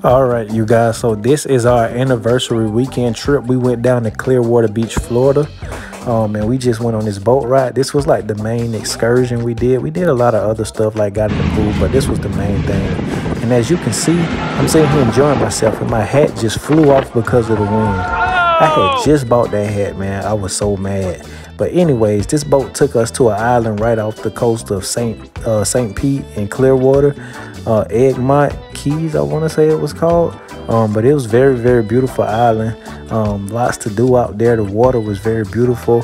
All right, you guys. So this is our anniversary weekend trip. We went down to Clearwater Beach, Florida. And we just went on this boat ride. This was like the main excursion we did. We did a lot of other stuff like got in the pool, but this was the main thing. And as you can see, I'm sitting here enjoying myself and my hat just flew off because of the wind. I had just bought that hat, man. I was so mad. But anyways, this boat took us to an island right off the coast of St. Pete in Clearwater, Egmont Keys, I want to say it was called. But it was very, very beautiful island. Lots to do out there. The water was very beautiful.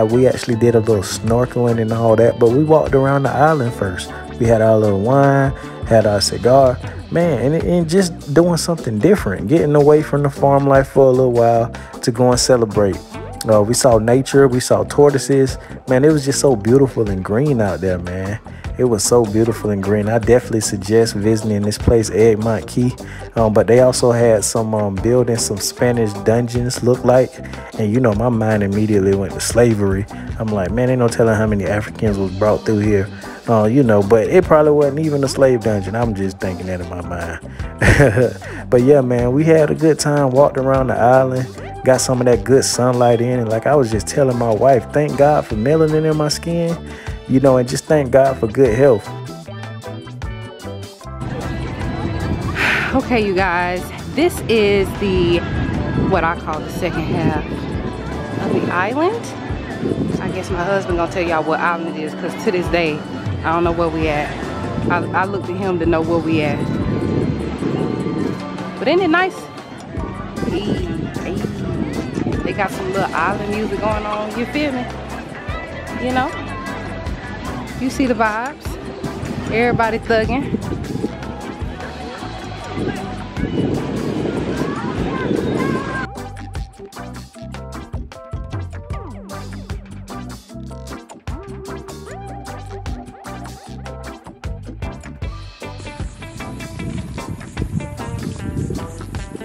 We actually did a little snorkeling and all that, but we walked around the island first. We had our little wine, had our cigar, man, and just doing something different, getting away from the farm life for a little while to go and celebrate. We saw nature, we saw tortoises. Man, it was just so beautiful and green out there, man. It was so beautiful and green. I definitely suggest visiting this place, Egmont Key. But they also had some buildings, some Spanish dungeons look like. And you know, my mind immediately went to slavery. I'm like, man, ain't no telling how many Africans was brought through here. You know, but it probably wasn't even a slave dungeon. I'm just thinking that in my mind. But yeah, man, we had a good time, walked around the island, got some of that good sunlight in. And like I was just telling my wife, thank God for melanin in my skin. You know, and just thank God for good health. Okay, you guys, this is what I call the second half of the island. I guess my husband gonna tell y'all what island it is, because to this day, I don't know where we at. I looked at him to know where we at. But isn't it nice? Hey, hey. They got some little island music going on, you feel me? You know? You see the vibes. Everybody thugging.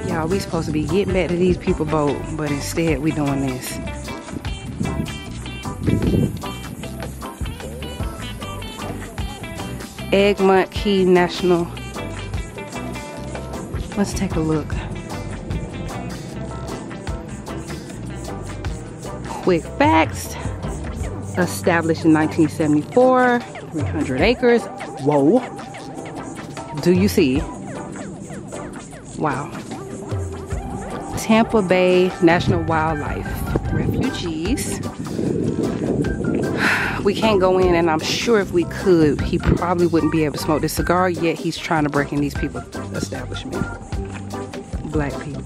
Y'all, we supposed to be getting back to these people boat, but instead we doing this. Egmont Key National. Let's take a look. Quick facts. Established in 1974, 300 acres. Whoa. Do you see? Wow. Tampa Bay National Wildlife Refugees. We can't go in, and I'm sure if we could, he probably wouldn't be able to smoke this cigar, yet he's trying to break in these people's establishment. Black people.